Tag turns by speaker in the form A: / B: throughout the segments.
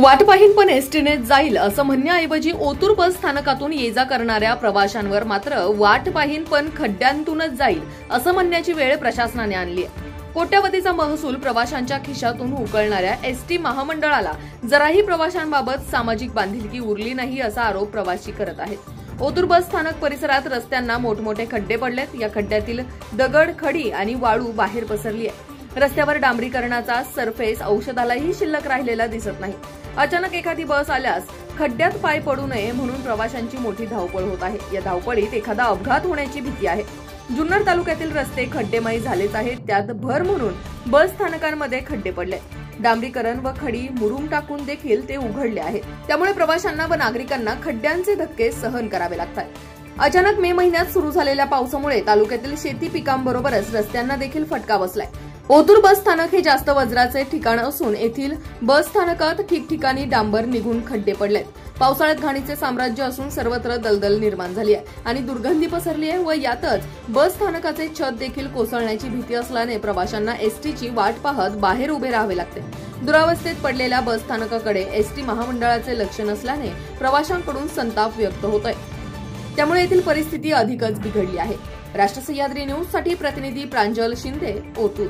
A: वाट पाहीन पण एसटीने जाईल असं म्हणण्याऐवजी ओतूर बस स्थानकातून ये-जा करणाऱ्या प्रवाशांवर मात्र वाट पाहीन पण खड्ड्यांतूनच जाईल असं म्हणण्याची वेळ प्रशासनाने आणली आहे। कोट्यवधीचा महसूल प्रवाशांच्या खिशातून उकळणाऱ्या एसटी महामंडळाला जराही प्रवाशांबाबत सामाजिक बांधिलकी उरली नाही असा आरोप प्रवासी करत आहेत। ओतूर बस स्थानक परिसरात रस्त्यांना मोठमोठे खड्डे पडलेत। या खड्ड्यातील दगड, खडी आणि वाळू बाहेर पसरली आहे। रस्त्यावर डांबरीकरणाचा सरफेस औषधालाही शिल्लक राहिलेला दिसत नाही। अचानक एखादी बस आल्यास खड्ड्यात पाय पडू नये म्हणून प्रवाशांची मोठी धावपळ होत आहे। या धावपळीत एखादा अपघात होण्याची भीती आहे। जुन्नर तालुक्यातील रस्ते खड्डेमय झालेच आहेत। त्यात भर म्हणून बस स्थानकांमध्ये खड्डे पडले। डांबरीकरण व खडी मुरुम टाकून देखील ते उघडले आहेत। त्यामुळे प्रवाशांना व नागरिकांना खड्ड्यांचे धक्के सहन करावे लागतात। अचानक मे महिन्यात सुरू झालेल्या पावसामुळे तालुक्यातील शेती पिकांबरोबरच रस्त्यांना देखील फटका बसलाय। ओतूर बस स्थानक हे जास्त वज्राचे ठिकाण असून येथील बस स्थानकात ठिकठिकाणी डांबर निघून खड्डे पडलेत। पावसाळ्यात घाणीचे साम्राज्य असून सर्वत्र दलदल निर्माण झाली आहे आणि दुर्गंधी पसरली आहे व यातच बस स्थानकाचे छत देखील कोसळण्याची भीती असल्याने प्रवाशांना एसटीची वाट पाहत बाहेर उभे राहावे लागते। दुरावस्थेत पडलेल्या बस स्थानकाकडे एसटी महामंडळाचे लक्ष नसल्याने प्रवाशांकडून संताप व्यक्त होत आहे। त्यामुळे येथील परिस्थिती अधिकच बिघडली आहे। राष्ट्र सह्याद्री न्यूज साठी प्रतिनिधी प्रांजल शिंदे, ओतूर।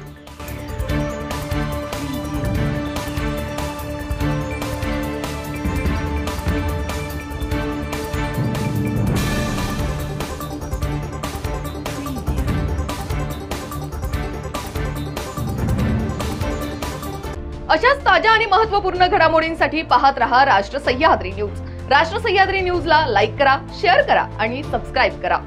A: अशाच ताज्या आणि महत्त्वपूर्ण घडामोडींसाठी पाहत रहा राष्ट्र सह्याद्री न्यूज। राष्ट्र सह्याद्री न्यूजला लाईक करा, शेअर करा आणि सबस्क्राइब करा।